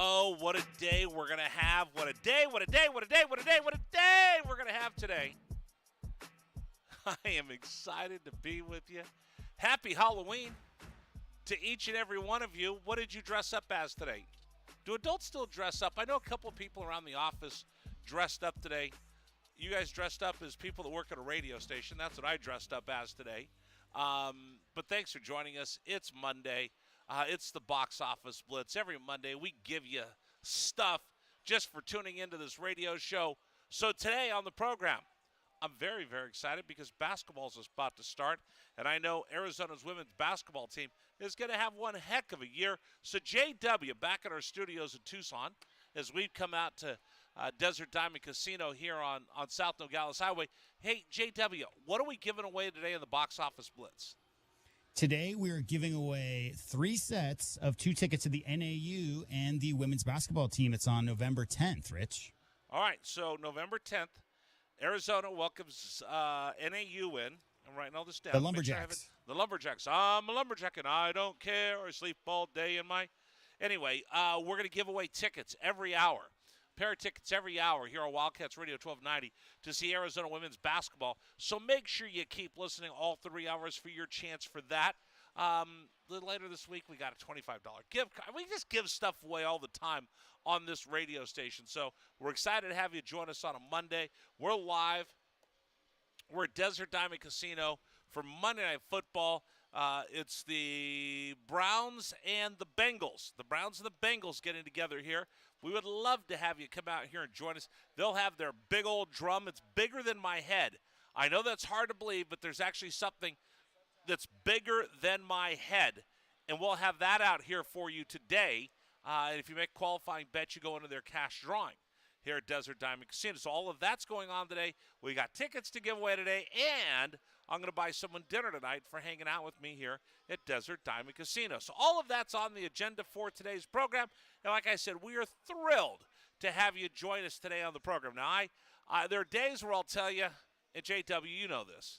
Oh, what a day we're going to have. What a day, what a day, what a day, what a day, what a day we're going to have today. I am excited to be with you. Happy Halloween to each and every one of you. What did you dress up as today? Do adults still dress up? I know a couple of people around the office dressed up today. You guys dressed up as people that work at a radio station. That's what I dressed up as today. But thanks for joining us. It's Monday. It's the Box Office Blitz. Every Monday we give you stuff just for tuning into this radio show. So today on the program, I'm very, very excited because basketball is about to start, and I know Arizona's women's basketball team is going to have one heck of a year. So JW back at our studios in Tucson as we come out to Desert Diamond Casino here on South Nogales Highway. Hey, JW, what are we giving away today in the Box Office Blitz? Today, we are giving away 3 sets of 2 tickets to the NAU and the women's basketball team. It's on November 10th, Rich. All right, so November 10th, Arizona welcomes NAU in. I'm writing all this down. The Lumberjacks. The Lumberjacks. I'm a Lumberjack, and I don't care or sleep all day in my... Anyway, we're going to give away tickets every hour. Pair of tickets every hour here on Wildcats Radio 1290 to see Arizona women's basketball. So make sure you keep listening all 3 hours for your chance for that. A little later this week, we got a $25 gift card. We just give stuff away all the time on this radio station. So we're excited to have you join us on a Monday. We're live. We're at Desert Diamond Casino for Monday Night Football. It's the Browns and the Bengals. The Browns and the Bengals getting together here. We would love to have you come out here and join us. They'll have their big old drum. It's bigger than my head. I know that's hard to believe, but there's actually something that's bigger than my head. And we'll have that out here for you today. And if you make qualifying bets, you go into their cash drawing here at Desert Diamond Casino. So all of that's going on today. We got tickets to give away today, and I'm going to buy someone dinner tonight for hanging out with me here at Desert Diamond Casino. So all of that's on the agenda for today's program. And like I said, we are thrilled to have you join us today on the program. Now, there are days where I'll tell you, and JW, you know this,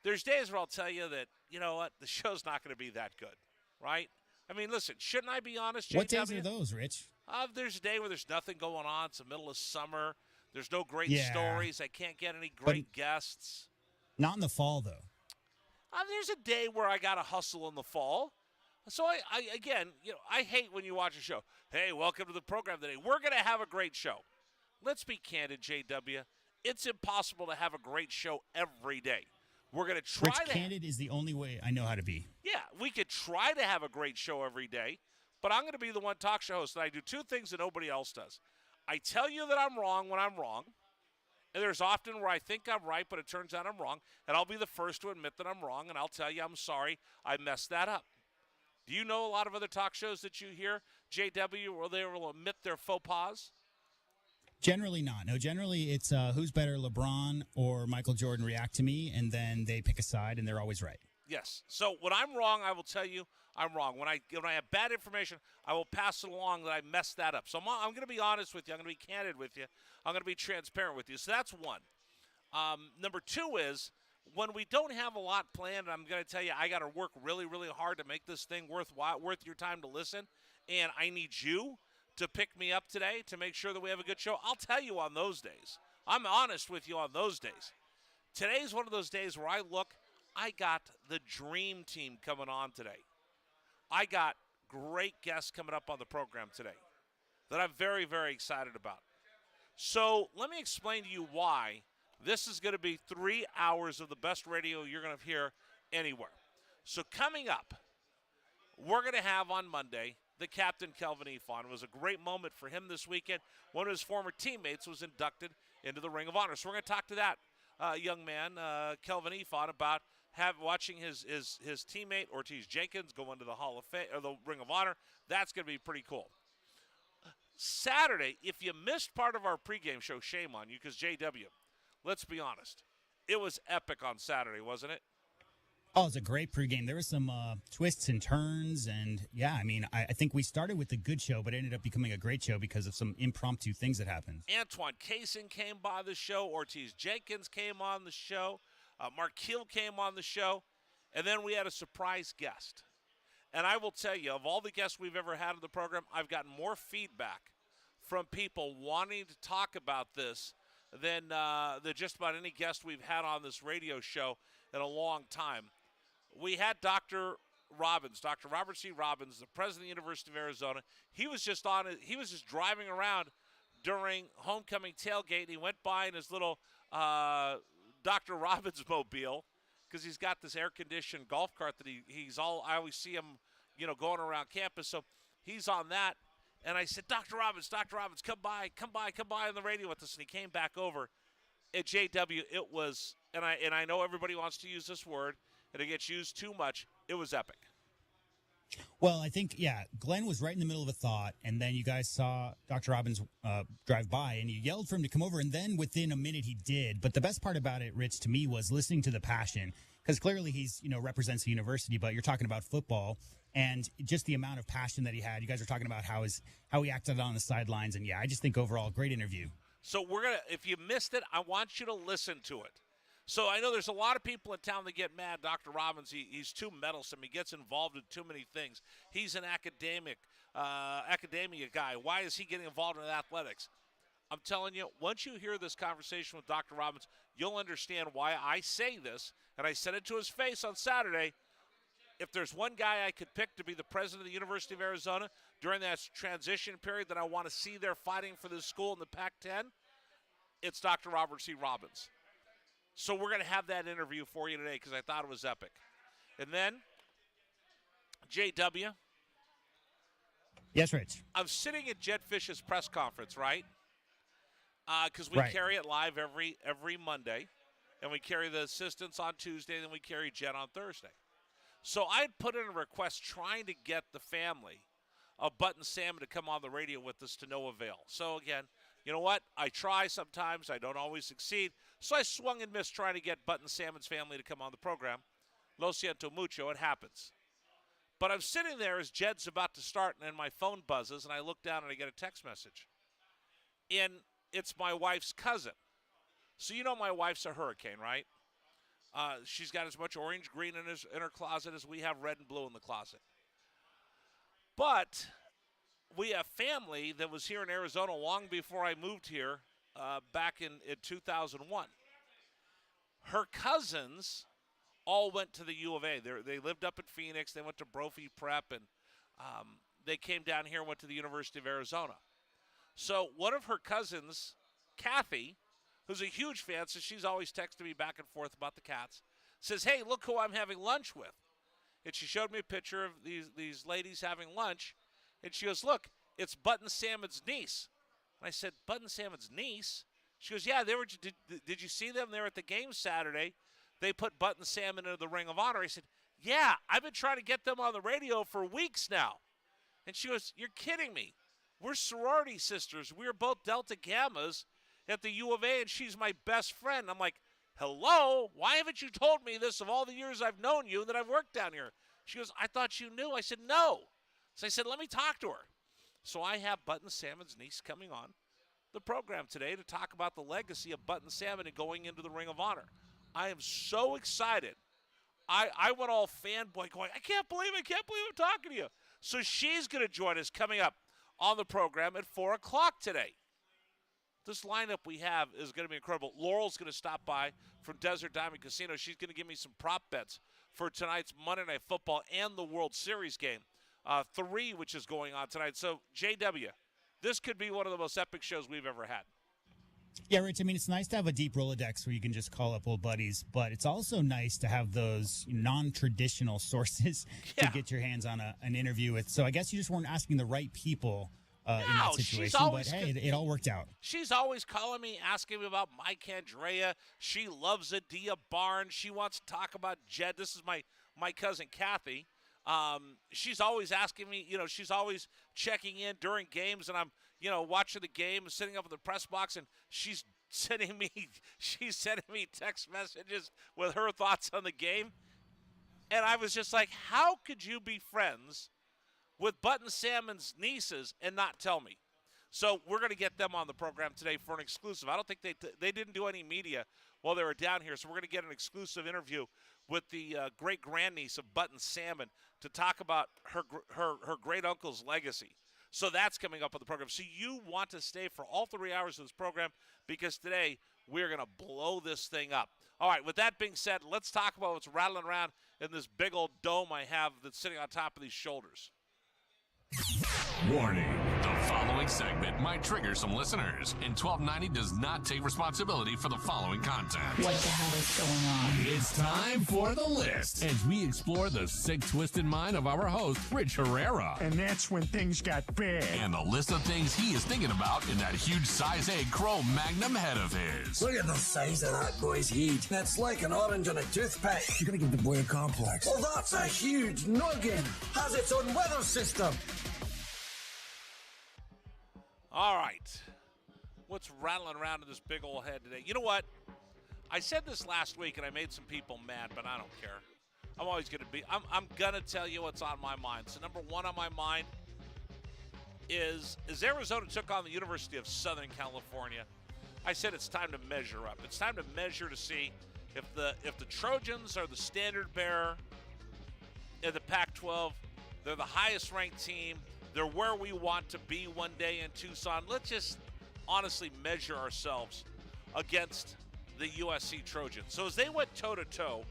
there's days where I'll tell you that, you know what, the show's not going to be that good, right? I mean, listen, shouldn't I be honest, JW? What days are those, Rich? There's a day where there's nothing going on. It's the middle of summer. There's no great stories. I can't get any great guests. Not in the fall, though. There's a day where I got to hustle in the fall. So, I again, I hate when you watch a show. Hey, welcome to the program today. We're going to have a great show. Let's be candid, JW. It's impossible to have a great show every day. We're going to try Rich, candid is the only way I know how to be. Yeah, we could try to have a great show every day, but I'm going to be the one talk show host that I do 2 things that nobody else does. I tell you that I'm wrong when I'm wrong, and there's often where I think I'm right, but it turns out I'm wrong, and I'll be the first to admit that I'm wrong, and I'll tell you I'm sorry I messed that up. Do you know a lot of other talk shows that you hear, JW, where they will admit their faux pas? Generally not. No, generally it's who's better, LeBron or Michael Jordan react to me, and then they pick a side, and they're always right. Yes. So when I'm wrong, I will tell you I'm wrong. When I have bad information, I will pass it along that I messed that up. So I'm going to be honest with you. I'm going to be candid with you. I'm going to be transparent with you. So that's one. Number 2 is when we don't have a lot planned, I'm going to tell you I got to work really, really hard to make this thing worth your time to listen, and I need you to pick me up today to make sure that we have a good show. I'll tell you on those days. I'm honest with you on those days. Today's one of those days where I got the dream team coming on today. I got great guests coming up on the program today that I'm very, very excited about. So let me explain to you why this is going to be 3 hours of the best radio you're going to hear anywhere. So coming up, we're going to have on Monday the captain, Kelvin Efon. It was a great moment for him this weekend. One of his former teammates was inducted into the Ring of Honor. So we're going to talk to that young man, Kelvin Efon, about watching his teammate, Ortiz Jenkins, go into the Hall of Fame or the Ring of Honor. That's going to be pretty cool. Saturday, if you missed part of our pregame show, shame on you, because JW, let's be honest, it was epic on Saturday, wasn't it? Oh, it was a great pregame. There were some twists and turns, and yeah, I mean, I think we started with a good show, but it ended up becoming a great show because of some impromptu things that happened. Antoine Kaysen came by the show. Ortiz Jenkins came on the show. Mark Keel came on the show. And then we had a surprise guest. And I will tell you, of all the guests we've ever had on the program, I've gotten more feedback from people wanting to talk about this than just about any guest we've had on this radio show in a long time. We had Dr. Robbins, Dr. Robert C. Robbins, the president of the University of Arizona. He was just driving around during homecoming tailgate, and he went by in his little Dr. Robbins mobile, because he's got this air-conditioned golf cart that I always see him, going around campus. So he's on that. And I said, Dr. Robbins, come by on the radio with us. And he came back over at JW. It was, and I know everybody wants to use this word, and it gets used too much. It was epic. Well, I think, Glenn was right in the middle of a thought, and then you guys saw Dr. Robbins drive by, and you yelled for him to come over, and then within a minute he did. But the best part about it, Rich, to me, was listening to the passion, because clearly he's, represents the university, but you're talking about football, and just the amount of passion that he had. You guys are talking about how he acted on the sidelines, and I just think overall, great interview. So if you missed it, I want you to listen to it. So I know there's a lot of people in town that get mad. Dr. Robbins, he's too meddlesome. He gets involved in too many things. He's an academia guy. Why is he getting involved in athletics? I'm telling you, once you hear this conversation with Dr. Robbins, you'll understand why I say this, and I said it to his face on Saturday. If there's one guy I could pick to be the president of the University of Arizona during that transition period that I want to see there fighting for this school in the Pac-10, it's Dr. Robert C. Robbins. So we're going to have that interview for you today because I thought it was epic. And then, JW. Yes, Rich. I'm sitting at Jed Fish's press conference, right? Because we carry it live every Monday, and we carry the assistants on Tuesday, and then we carry Jed on Thursday. So I had put in a request trying to get the family of Button Salmon to come on the radio with us to no avail. So, again, you know what? I try sometimes. I don't always succeed. So I swung and missed trying to get Button Salmon's family to come on the program. Lo siento mucho. It happens. But I'm sitting there as Jed's about to start, and then my phone buzzes, and I look down, and I get a text message. And it's my wife's cousin. So you know my wife's a hurricane, right? She's got as much orange green in her closet as we have red and blue in the closet. But we have family that was here in Arizona long before I moved here back in 2001. Her cousins all went to the U of A. They lived up in Phoenix. They went to Brophy Prep, and they came down here and went to the University of Arizona. So one of her cousins, Kathy, who's a huge fan, so she's always texting me back and forth about the Cats, says, hey, look who I'm having lunch with. And she showed me a picture of these ladies having lunch, and she goes, look, it's Button Salmon's niece. And I said, Button Salmon's niece? She goes, yeah, did you see them? They were at the game Saturday. They put Button Salmon into the Ring of Honor. I said, yeah, I've been trying to get them on the radio for weeks now. And she goes, you're kidding me. We're sorority sisters. We were both Delta Gammas at the U of A, and she's my best friend. I'm like, hello? Why haven't you told me this of all the years I've known you that I've worked down here? She goes, I thought you knew. I said, no. So I said, let me talk to her. So I have Button Salmon's niece coming on the program today to talk about the legacy of Button Salmon and going into the Ring of Honor. I am so excited. I went all fanboy going, I can't believe I'm talking to you. So she's going to join us coming up on the program at 4 o'clock today. This lineup we have is going to be incredible. Laurel's going to stop by from Desert Diamond Casino. She's going to give me some prop bets for tonight's Monday Night Football and the World Series game, 3, which is going on tonight. So, JW, this could be one of the most epic shows we've ever had. Yeah, Rich, I mean, it's nice to have a deep Rolodex where you can just call up old buddies, but it's also nice to have those non-traditional sources to get your hands on an interview with. So I guess you just weren't asking the right people in that situation, but hey, it all worked out. She's always calling me, asking me about Mike Andrea. She loves Adia Barnes. She wants to talk about Jed. This is my cousin Kathy. She's always asking me, she's always checking in during games, and I'm, watching the game and sitting up in the press box, and she's sending me text messages with her thoughts on the game. And I was just like, how could you be friends with Button Salmon's nieces and not tell me? So we're going to get them on the program today for an exclusive. I don't think they didn't do any media while they were down here, so we're going to get an exclusive interview with the great-grandniece of Button Salmon to talk about her great-uncle's legacy. So that's coming up on the program. So you want to stay for all 3 hours of this program because today we're going to blow this thing up. All right, with that being said, let's talk about what's rattling around in this big old dome I have that's sitting on top of these shoulders. Warning. The following segment might trigger some listeners, and 1290 does not take responsibility for the following content. What the hell is going on? It's time for the list as we explore the sick, twisted mind of our host, Rich Herrera. And that's when things got bad. And the list of things he is thinking about in that huge size 8 Chrome Magnum head of his. Look at the size of that boy's head. That's like an orange on a toothpick. You're gonna give the boy a complex. Well, that's a huge noggin. Has its own weather system. All right. What's rattling around in this big old head today? You know what? I said this last week, and I made some people mad, but I don't care. I'm always going to be. I'm going to tell you what's on my mind. So number one on my mind is Arizona took on the University of Southern California. I said it's time to measure up. It's time to measure to see if the Trojans are the standard bearer in the Pac-12. They're the highest-ranked team. They're where we want to be one day in Tucson. Let's just honestly measure ourselves against the USC Trojans. So as they went toe-to-toe,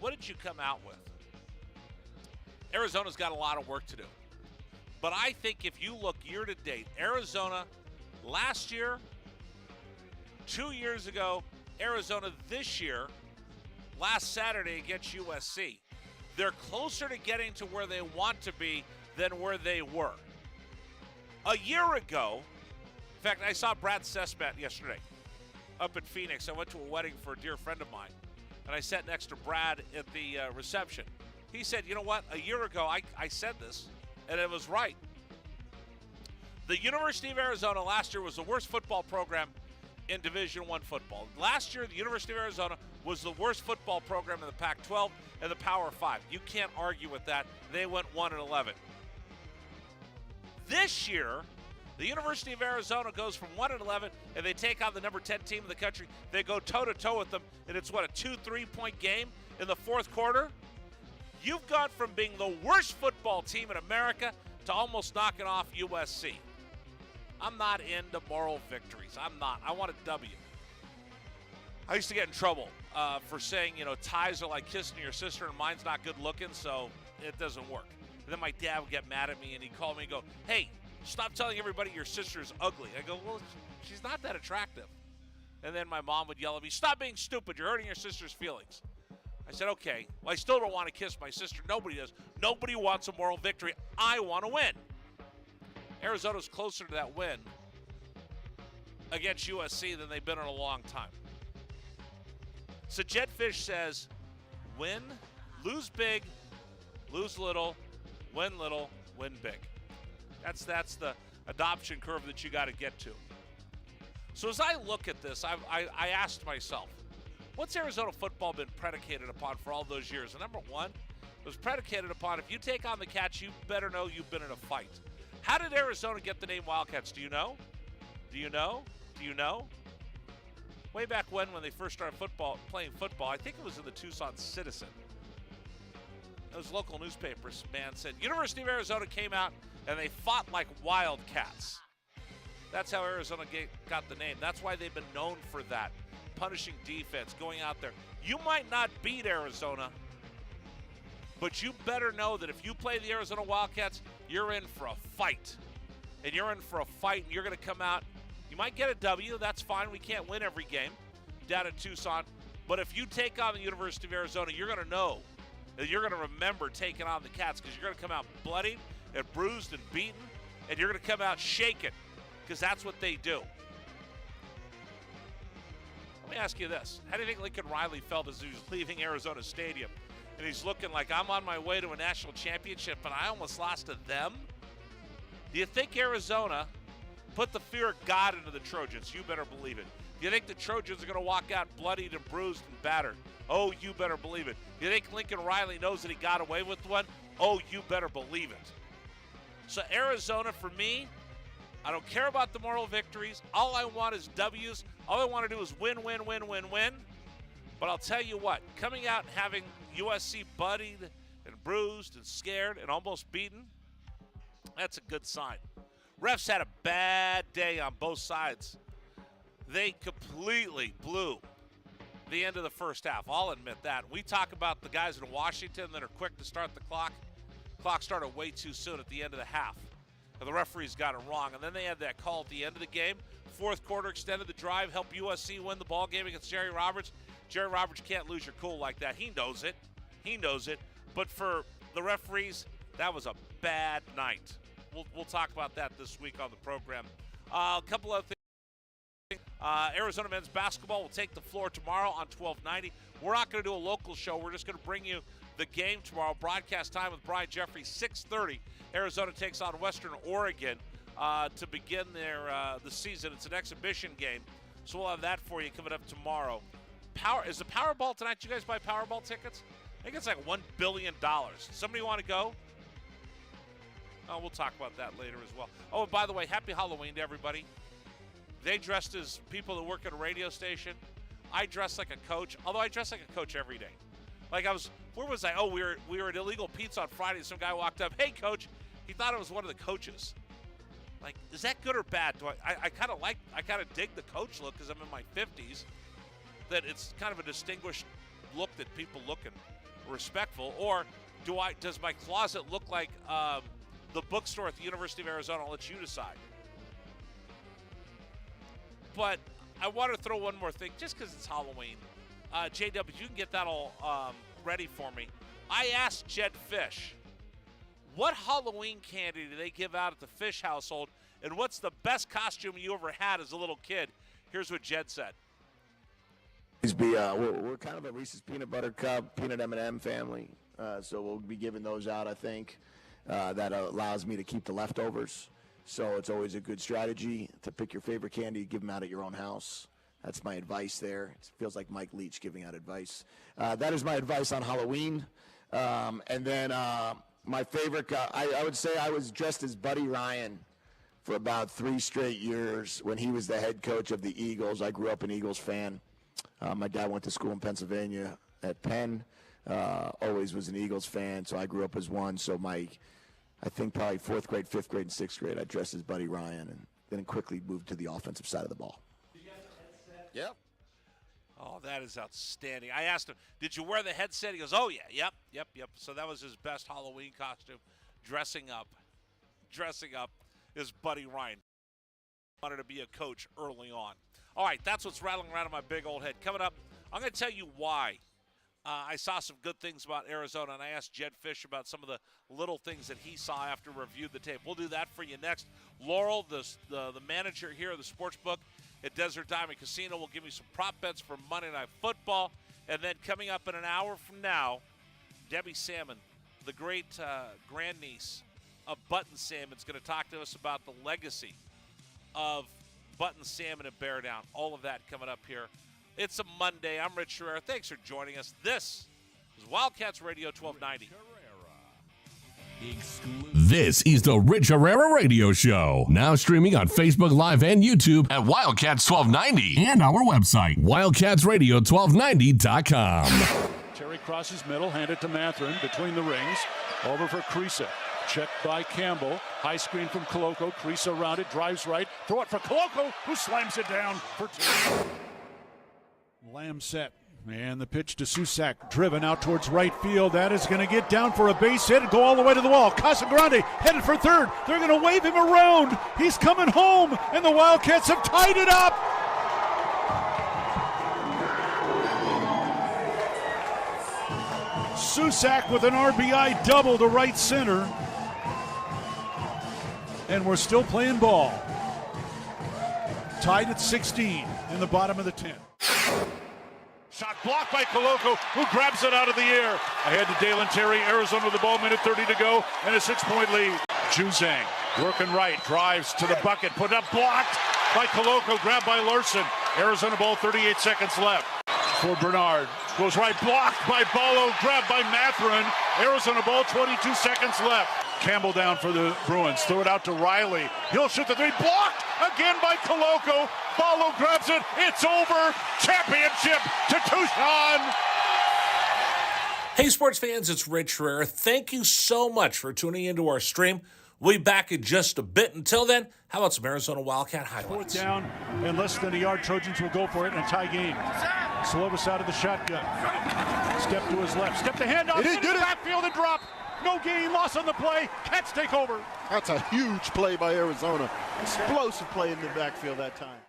what did you come out with? Arizona's got a lot of work to do. But I think if you look year-to-date, Arizona last year, 2 years ago, Arizona this year, last Saturday against USC, they're closer to getting to where they want to be than where they were. A year ago, in fact, I saw Brad Sesmat yesterday up in Phoenix. I went to a wedding for a dear friend of mine, and I sat next to Brad at the reception. He said, you know what, a year ago I said this, and it was right. The University of Arizona last year was the worst football program in Division I football. Last year, the University of Arizona was the worst football program in the Pac-12 and the Power 5. You can't argue with that. They went 1-11. This year, the University of Arizona goes from 1-11, and they take on the number 10 team in the country. They go toe-to-toe with them, and it's, what, a 2-3-point game in the fourth quarter? You've gone from being the worst football team in America to almost knocking off USC. I'm not into moral victories. I'm not. I want a W. I used to get in trouble for saying, ties are like kissing your sister, and mine's not good looking, so it doesn't work. And then my dad would get mad at me, and he'd call me and go, hey, stop telling everybody your sister's ugly. I go, well, she's not that attractive. And then my mom would yell at me, stop being stupid. You're hurting your sister's feelings. I said, okay. Well, I still don't want to kiss my sister. Nobody does. Nobody wants a moral victory. I want to win. Arizona's closer to that win against USC than they've been in a long time. So Jetfish says, win, lose big, lose little, win big. That's the adoption curve that you got to get to. So as I look at this, I asked myself, what's Arizona football been predicated upon for all those years? And number one, it was predicated upon if you take on the Cats, you better know you've been in a fight. How did Arizona get the name Wildcats? Do you know? Do you know? Do you know? Way back when they first started playing football, I think it was in the Tucson Citizen. Those local newspapers, man, said University of Arizona came out and they fought like Wildcats. That's how Arizona got the name. That's why they've been known for that. Punishing defense, going out there. You might not beat Arizona, but you better know that if you play the Arizona Wildcats, you're in for a fight. And you're in for a fight, and you're going to come out. You might get a W. That's fine. We can't win every game down in Tucson. But if you take on the University of Arizona, you're going to know. And you're going to remember taking on the Cats because you're going to come out bloodied and bruised and beaten, and you're going to come out shaking because that's what they do. Let me ask you this. How do you think Lincoln Riley felt as he was leaving Arizona Stadium? And he's looking like, I'm on my way to a national championship, and I almost lost to them? Do you think Arizona put the fear of God into the Trojans? You better believe it. Do you think the Trojans are going to walk out bloodied and bruised and battered? Oh, you better believe it. Do you think Lincoln Riley knows that he got away with one? Oh, you better believe it. So Arizona, for me, I don't care about the moral victories. All I want is W's. All I want to do is win. But I'll tell you what, coming out and having USC buddied and bruised and scared and almost beaten, that's a good sign. Refs had a bad day on both sides. They completely blew the end of the first half. I'll admit that. We talk about the guys in Washington that are quick to start the clock. Clock started way too soon at the end of the half. And the referees got it wrong. And then they had that call at the end of the game. Fourth quarter extended the drive, helped USC win the ball game against Jerry Roberts. Jerry Roberts can't lose your cool like that. He knows it. He knows it. But for the referees, that was a bad night. We'll talk about that this week on the program. A couple of things. Arizona men's basketball will take the floor tomorrow on 1290. We're not going to do a local show. We're just going to bring you the game tomorrow. Broadcast time with Brian Jeffrey, 6:30. Arizona takes on Western Oregon to begin the season. It's an exhibition game, so we'll have that for you coming up tomorrow. Is the Powerball tonight? Did you guys buy Powerball tickets? I think it's like $1 billion. Somebody want to go? Oh, we'll talk about that later as well. Oh, and by the way, happy Halloween to everybody. They dressed as people that work at a radio station. I dress like a coach, although I dress like a coach every day. Like where was I? Oh, we were at Illegal Pizza on Friday. Some guy walked up, hey, coach. He thought it was one of the coaches. Like, is that good or bad? I kind of dig the coach look because I'm in my 50s. That it's kind of a distinguished look that people look and respectful. Or does my closet look like the bookstore at the University of Arizona? I'll let you decide. But I want to throw one more thing, just because it's Halloween. JW, you can get that all ready for me. I asked Jed Fish, what Halloween candy do they give out at the Fish household, and what's the best costume you ever had as a little kid? Here's what Jed said. We're kind of a Reese's Peanut Butter Cup, Peanut M&M family, so we'll be giving those out, I think. That allows me to keep the leftovers. So it's always a good strategy to pick your favorite candy, give them out at your own house. That's my advice there. It feels like Mike Leach giving out advice. That is my advice on Halloween. And then my favorite, I would say I was dressed as Buddy Ryan for about 3 straight years when he was the head coach of the Eagles. I grew up an Eagles fan. My dad went to school in Pennsylvania at Penn. Always was an Eagles fan, so I grew up as one. So I think probably 4th grade, 5th grade, and 6th grade, I dressed as Buddy Ryan and then quickly moved to the offensive side of the ball. Did you have a headset? Yep. Oh, that is outstanding. I asked him, did you wear the headset? He goes, oh, yeah, yep. So that was his best Halloween costume, dressing up as Buddy Ryan. Wanted to be a coach early on. All right, that's what's rattling around in my big old head. Coming up, I'm going to tell you why. I saw some good things about Arizona, and I asked Jed Fish about some of the little things that he saw after reviewed the tape. We'll do that for you next. Laurel, the manager here of the sportsbook at Desert Diamond Casino, will give me some prop bets for Monday Night Football. And then coming up in an hour from now, Debbie Salmon, the great grandniece of Button Salmon, is going to talk to us about the legacy of Button Salmon and Bear Down. All of that coming up here. It's a Monday. I'm Rich Herrera. Thanks for joining us. This is Wildcats Radio 1290. This is the Rich Herrera Radio Show. Now streaming on Facebook Live and YouTube at Wildcats 1290 and our website, wildcatsradio1290.com. Terry crosses middle, handed to Matherin between the rings. Over for Creasa. Checked by Campbell. High screen from Koloko. Creasa around it, drives right. Throw it for Koloko, who slams it down for 2. Lamb set. And the pitch to Susak, driven out towards right field. That is going to get down for a base hit and go all the way to the wall. Casagrande headed for third. They're going to wave him around. He's coming home, and the Wildcats have tied it up. Susak with an RBI double to right center. And we're still playing ball. Tied at 16 in the bottom of the 10th. Shot blocked by Koloko, who grabs it out of the air. Ahead to Dalen Terry, Arizona with the ball, minute 30 to go, and a 6-point lead. Juzang working right, drives to the bucket, put up, blocked by Koloko, grabbed by Larson. Arizona ball, 38 seconds left. For Bernard, goes right, blocked by Ballo, grabbed by Matherin. Arizona ball, 22 seconds left. Campbell down for the Bruins, throw it out to Riley. He'll shoot the 3, blocked again by Koloko. Ballo grabs it. It's over. Championship to Tucson. Hey, sports fans, it's Rich Herrera. Thank you so much for tuning into our stream. We'll be back in just a bit. Until then, how about some Arizona Wildcat highlights? 4th down and less than a yard. Trojans will go for it in a tie game. Slovis out of the shotgun. Step to his left. Step to hand off. Into the backfield and drop. No gain. Loss on the play. Cats take over. That's a huge play by Arizona. Explosive play in the backfield that time.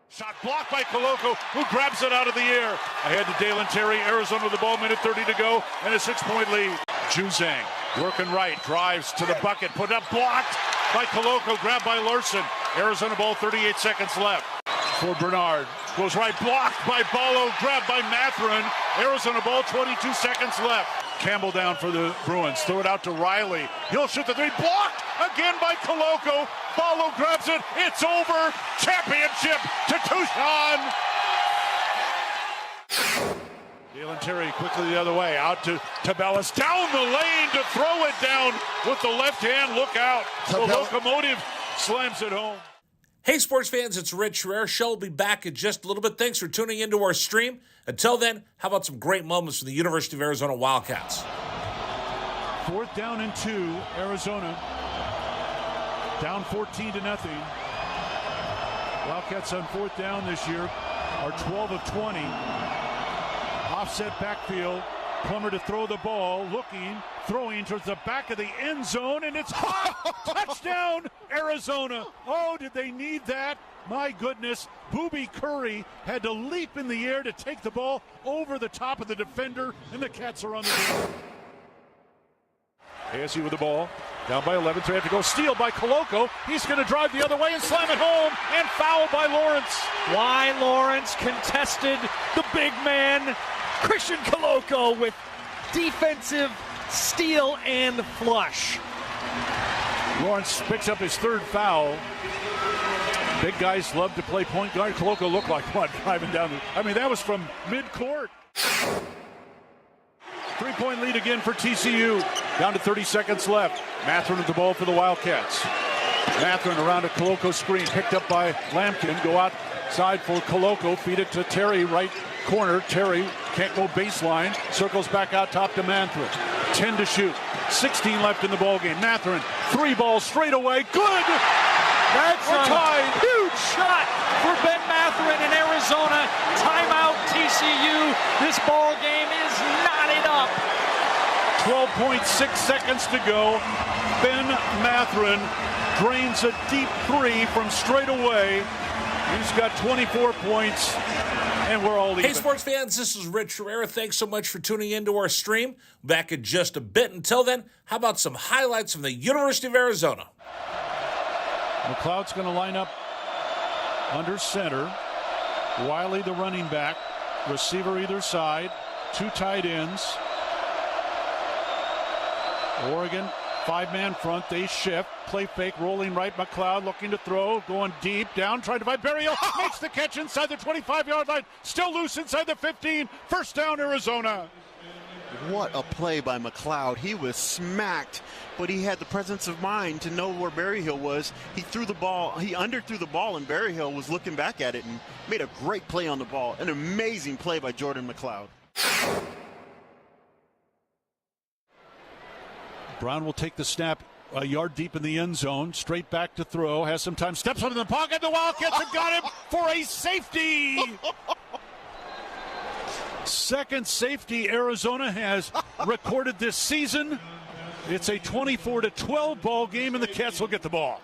Shot blocked by Coloco, who grabs it out of the air. Ahead to Dalen Terry. Arizona with the ball, minute 30 to go, and a 6-point lead. Juzang working right, drives to the bucket, put up, blocked by Coloco, grabbed by Larson. Arizona ball, 38 seconds left. For Bernard, goes right, blocked by Ballo, grabbed by Matherin. Arizona ball, 22 seconds left. Campbell down for the Bruins. Throw it out to Riley. He'll shoot the three. Blocked again by Coloco. Ballo grabs it. It's over. Championship to Tucson. Dalen Terry quickly the other way. Out to Tabellas. Down the lane to throw it down with the left hand. Look out. The locomotive slams it home. Hey, sports fans, it's Rich Herrera. Show will be back in just a little bit. Thanks for tuning into our stream. Until then, how about some great moments from the University of Arizona Wildcats? 4th down and 2, Arizona. Down 14-0. Wildcats on 4th down this year are 12 of 20. Offset backfield. Plummer to throw the ball, looking, throwing towards the back of the end zone, and it's hot! Touchdown, Arizona! Oh, did they need that? My goodness, Booby Curry had to leap in the air to take the ball over the top of the defender, and the Cats are on the board. ASU with the ball, down by 11, so they have to go. Steal by Coloco. He's going to drive the other way and slam it home, and foul by Lawrence. Why Lawrence contested the big man, Christian Coloco, with defensive steal and flush. Lawrence picks up his 3rd foul. Big guys love to play point guard. Coloco looked like one driving down. That was from mid-court. 3-point lead again for TCU. Down to 30 seconds left. Matherin with the ball for the Wildcats. Matherin around a Coloco screen, picked up by Lampkin. Go outside for Coloco. Feed it to Terry, right corner. Terry can't go baseline. Circles back out top to Matherin. 10 to shoot. 16 left in the ball game. Matherin, 3 balls straight away. Good! That's a tied. Huge shot for Ben Matherin in Arizona. Timeout TCU. This ball game is knotted up. 12.6 seconds to go. Ben Matherin drains a deep 3 from straight away. He's got 24 points, and we're all even. Hey, sports fans, this is Rich Herrera. Thanks so much for tuning into our stream. Back in just a bit. Until then, how about some highlights from the University of Arizona? McLeod's going to line up under center. Wiley, the running back. Receiver either side. 2 tight ends. Oregon, 5-man front. They shift. Play fake, rolling right. McLeod looking to throw. Going deep. Down, trying to find Berrios. Makes the catch inside the 25-yard line. Still loose inside the 15. First down, Arizona. What a play by McLeod. He was smacked, but he had the presence of mind to know where Berryhill was. He threw the ball. He underthrew the ball, and Berryhill was looking back at it and made a great play on the ball. An amazing play by Jordan McLeod. Brown will take the snap a yard deep in the end zone. Straight back to throw. Has some time. Steps up in the pocket. The Wildcats have got him for a safety. Second safety Arizona has recorded this season. It's a 24-12 ball game, and the Cats will get the ball.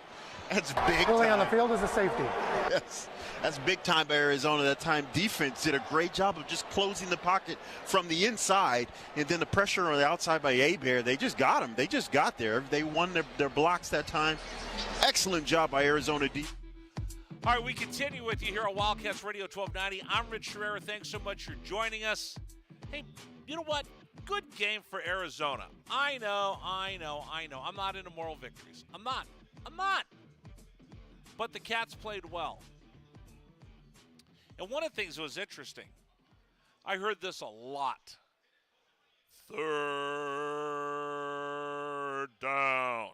That's big Fully time. on the field is a safety. Yes. That's big time by Arizona. That time defense did a great job of just closing the pocket from the inside, and then the pressure on the outside by Abear, they just got him. They just got there. They won their blocks that time. Excellent job by Arizona D. All right, we continue with you here on Wildcats Radio 1290. I'm Rich Herrera. Thanks so much for joining us. Hey, you know what? Good game for Arizona. I know. I'm not into moral victories. I'm not. But the Cats played well. And one of the things that was interesting, I heard this a lot. 3rd down.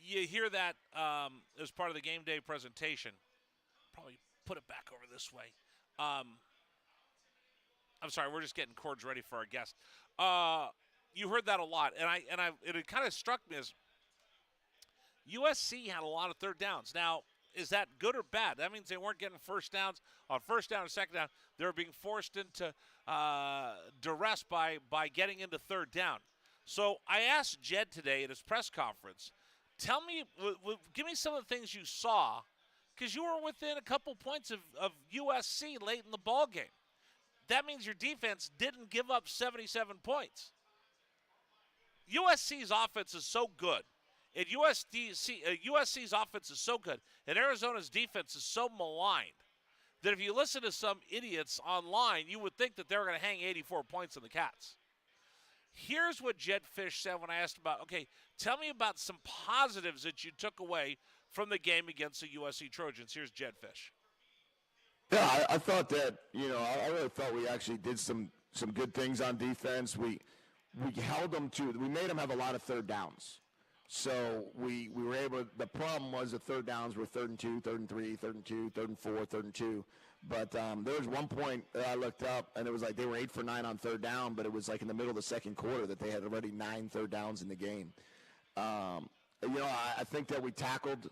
You hear that as part of the game day presentation. Probably put it back over this way. I'm sorry, we're just getting cords ready for our guest. You heard that a lot, and it kind of struck me as USC had a lot of third downs. Now, is that good or bad? That means they weren't getting first downs. On first down and second down, they were being forced into duress by getting into third down. So I asked Jed today at his press conference, tell me, give me some of the things you saw, because you were within a couple points of USC late in the ball game. That means your defense didn't give up 77 points. USC's offense is so good. And USC's offense is so good, and Arizona's defense is so maligned that if you listen to some idiots online, you would think that they're going to hang 84 points on the Cats. Here's what Jed Fish said when I asked about, okay, tell me about some positives that you took away from the game against the USC Trojans. Here's Jed Fish. Yeah, I thought that, I really thought we actually did some good things on defense. We held them we made them have a lot of third downs. So we were able – the problem was the third downs were 3rd and 2, 3rd and 3, 3rd and 2, 3rd and 4, 3rd and 2. But there was one point that I looked up, and it was like they were 8 for 9 on third down, but it was like in the middle of the second quarter that they had already 9 third downs in the game. I think that we tackled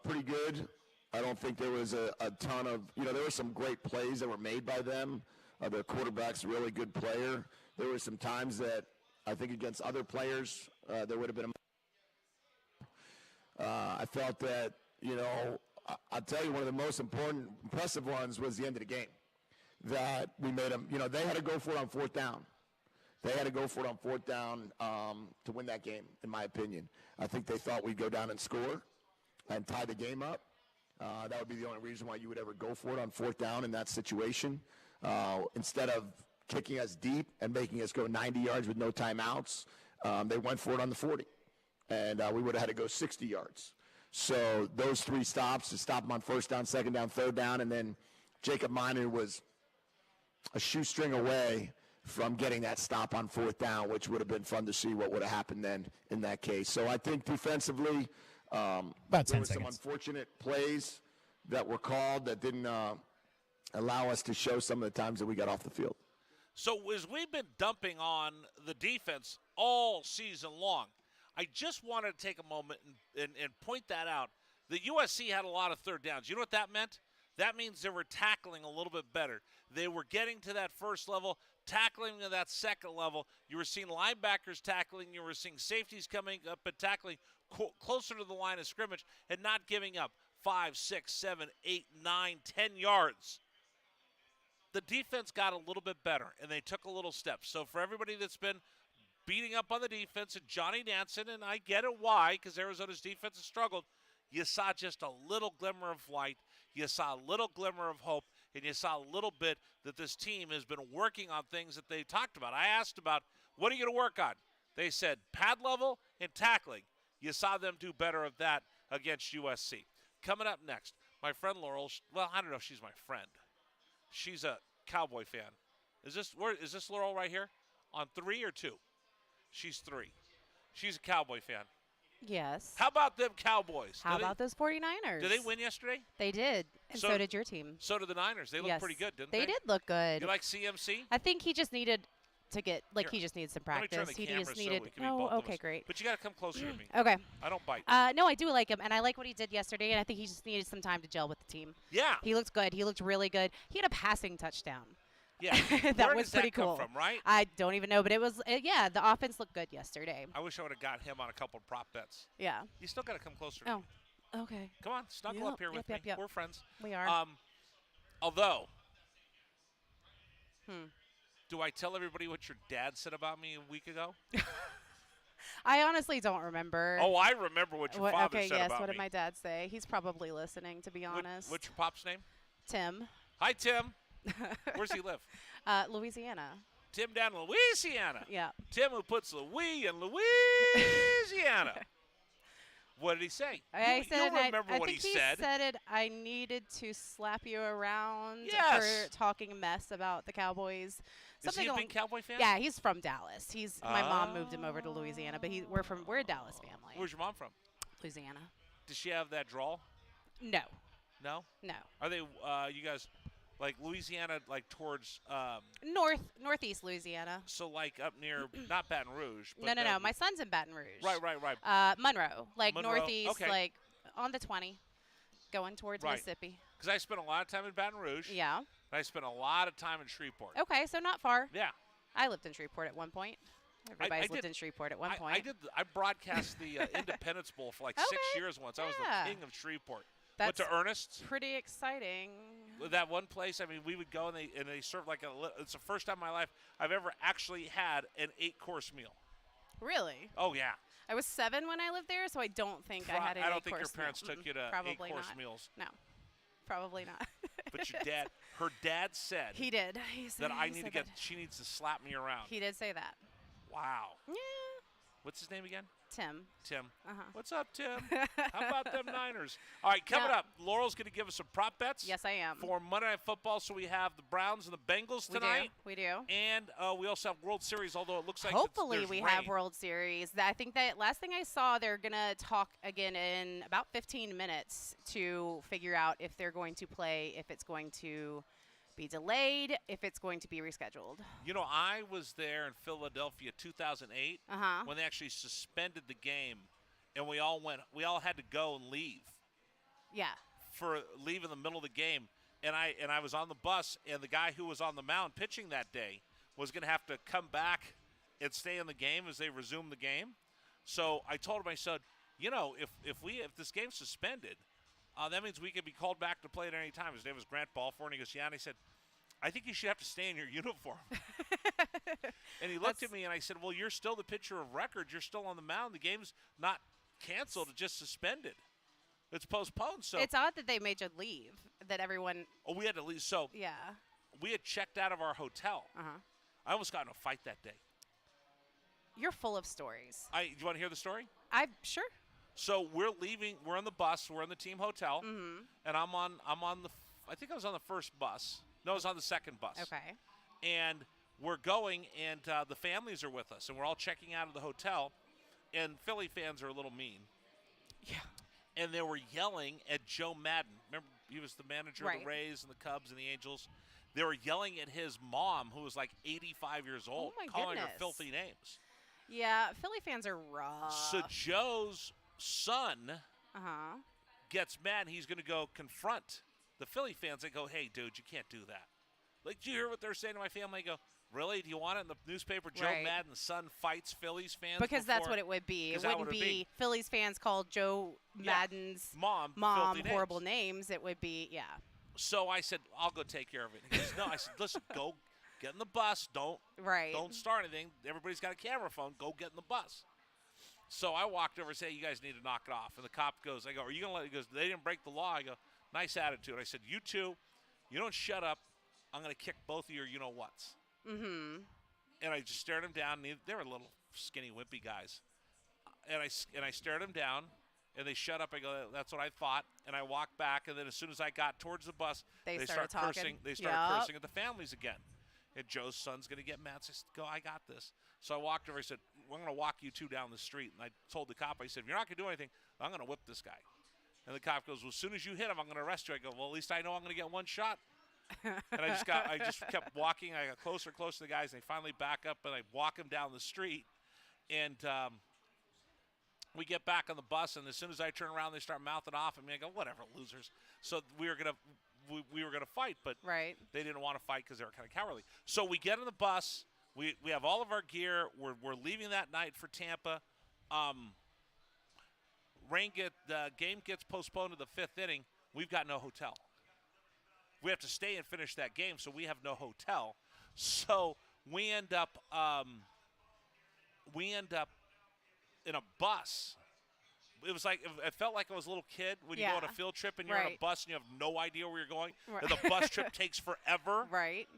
pretty good. I don't think there was a ton of – there were some great plays that were made by them. Their quarterback's a really good player. There were some times that I think against other players there would have been I felt that, I'll tell you one of the most impressive ones was the end of the game. That we made them, they had to go for it on fourth down. They had to go for it on fourth down to win that game, in my opinion. I think they thought we'd go down and score and tie the game up. That would be the only reason why you would ever go for it on fourth down in that situation. Instead of kicking us deep and making us go 90 yards with no timeouts, they went for it on the 40. And we would have had to go 60 yards. So those 3 stops, to stop them on first down, second down, third down, and then Jacob Miner was a shoestring away from getting that stop on fourth down, which would have been fun to see what would have happened then in that case. So I think defensively there were some unfortunate plays that were called that didn't allow us to show some of the times that we got off the field. So as we've been dumping on the defense all season long, I just wanted to take a moment and point that out. The USC had a lot of third downs. You know what that meant? That means they were tackling a little bit better. They were getting to that first level, tackling to that second level. You were seeing linebackers tackling. You were seeing safeties coming up and tackling closer to the line of scrimmage and not giving up 5, 6, 7, 8, 9, 10 yards. The defense got a little bit better, and they took a little step. So for everybody that's been beating up on the defense and Johnny Nansen, and I get it why, because Arizona's defense has struggled, you saw just a little glimmer of light, you saw a little glimmer of hope, and you saw a little bit that this team has been working on things that they talked about. I asked about, what are you going to work on? They said pad level and tackling. You saw them do better of that against USC. Coming up next, my friend Laurel, well, I don't know if she's my friend. She's a Cowboy fan. Is this Laurel right here? On 3 or 2? She's 3. She's a Cowboy fan. Yes. How about them Cowboys? How about those 49ers? Did they win yesterday? They did, and so did your team. So did the Niners. They looked pretty good, didn't they? They did look good. You like CMC? I think he just needed to get, he just needed some practice. Let me turn the He just camera needed. so we can be both of Okay, us. great. But you got to come closer to me. Okay. I don't bite. No, I do like him, and I like what he did yesterday, and I think he just needed some time to gel with the team. Yeah. He looked good. He looked really good. He had a passing touchdown. Yeah. that Where was does pretty that come cool. from, right? I don't even know, but it was, the offense looked good yesterday. I wish I would have got him on a couple of prop bets. Yeah. You still got to come closer to me. Oh, okay. Come on, snuggle up here with me. We're friends. We are. Although, do I tell everybody what your dad said about me a week ago? I honestly don't remember. Oh, I remember what your father said about me. Okay, yes, what did my dad say? He's probably listening, to be honest. What's your pop's name? Tim. Hi, Tim. Where's he live? Louisiana. Tim down in Louisiana. Yeah. Tim who puts the "we" in Louisiana. What did he say? I remember what think he said. He said it. I needed to slap you around Yes. for talking mess about the Cowboys. Is he a big Cowboy fan? Yeah, he's from Dallas. My mom moved him over to Louisiana, but we're a Dallas family. Where's your mom from? Louisiana. Does she have that drawl? No. No? No. Are they, you guys, like Louisiana, like towards? Northeast Louisiana. So like up near, not Baton Rouge. But No. My son's in Baton Rouge. Right. Monroe. Like Monroe? northeast, Okay. like on the 20, going towards Right. Mississippi. Because I spent a lot of time in Baton Rouge. Yeah. And I spent a lot of time in Shreveport. Okay, so not far. Yeah. I lived in Shreveport at one point. Everybody's lived in Shreveport at one point. I broadcast the Independence Bowl for like 6 years once. I was the king of Shreveport. Went to Ernest's. Pretty exciting. That one place, I mean, we would go and they served like it's the first time in my life I've ever actually had an 8-course meal. Really? Oh, yeah. I was 7 when I lived there, so I don't think I had an 8-course meal. I don't think your parents took you to Probably 8-course not. meals. No, probably not. But her dad said he did. He said, that she needs to slap me around. He did say that. Wow. Yeah. What's his name again? Tim. Uh-huh. What's up, Tim? How about them Niners? All right, coming up, Laurel's going to give us some prop bets. Yes, I am. For Monday Night Football, so we have the Browns and the Bengals tonight. We do. And we also have World Series, although it looks like hopefully we rain. have World Series. I think that last thing I saw, they're going to talk again in about 15 minutes to figure out if they're going to play, if it's going to be delayed, if it's going to be rescheduled. You know, I was there in Philadelphia 2008 when they actually suspended the game, and we all had to go and leave. Yeah. For leave in the middle of the game, and I was on the bus, and the guy who was on the mound pitching that day was going to have to come back and stay in the game as they resumed the game. So I told him, I said, you know, if this game's suspended, that means we could be called back to play at any time. His name was Grant Balfour, and he goes, yeah. And I said, I think you should have to stay in your uniform. And he looked at me, and I said, well, you're still the pitcher of record. You're still on the mound. The game's not canceled. It's just suspended. It's postponed. So it's odd that they made you leave, that everyone. Oh, we had to leave. So yeah. We had checked out of our hotel. I almost got in a fight that day. You're full of stories. Do you want to hear the story? Sure. So we're leaving. We're on the bus. We're in the team hotel, and I'm on the. I think I was on the first bus. No, I was on the second bus. Okay. And we're going, and the families are with us, and we're all checking out of the hotel. And Philly fans are a little mean. Yeah. And they were yelling at Joe Madden. Remember, he was the manager of the Rays and the Cubs and the Angels. They were yelling at his mom, who was like 85 years old, calling her filthy names. Yeah, Philly fans are rough. So Joe's son gets mad. He's going to go confront the Philly fans. They go, hey, dude, you can't do that. Like, do you hear what they're saying to my family? I go, really? Do you want it in the newspaper? Joe Madden's son fights Phillies fans? Because that's what it would be. It wouldn't be Phillies fans called Joe Madden's mom horrible names. It would be, So I said, I'll go take care of it. He goes, no. I said, listen, go get in the bus. Don't start anything. Everybody's got a camera phone. Go get in the bus. So I walked over and said, you guys need to knock it off. And the cop goes, I go, are you going to let it? He goes, they didn't break the law. I go, nice attitude. I said, you two, you don't shut up. I'm going to kick both of your you-know-whats. And I just stared him down. And they were little skinny, wimpy guys. And I stared him down, and they shut up. I go, that's what I thought. And I walked back, and then as soon as I got towards the bus, they start cursing. They start cursing at the families again. And Joe's son's going to get mad. So I said, go, I got this. So I walked over. I said, we're going to walk you two down the street. And I told the cop, I said, if you're not going to do anything, I'm going to whip this guy. And the cop goes, well, as soon as you hit him, I'm going to arrest you. I go, well, at least I know I'm going to get one shot. And I just kept walking. I got closer and closer to the guys, and they finally back up, and I walk them down the street. And we get back on the bus, and as soon as I turn around, they start mouthing off at me. I go, whatever, losers. So we were gonna fight, but they didn't want to fight because they were kind of cowardly. So we get on the bus. We have all of our gear. We're leaving that night for Tampa. The game gets postponed to the fifth inning. We've got no hotel. We have to stay and finish that game, so we have no hotel. So we end up in a bus. It felt like I was a little kid when you go on a field trip and you're on a bus and you have no idea where you're going. And the bus trip takes forever.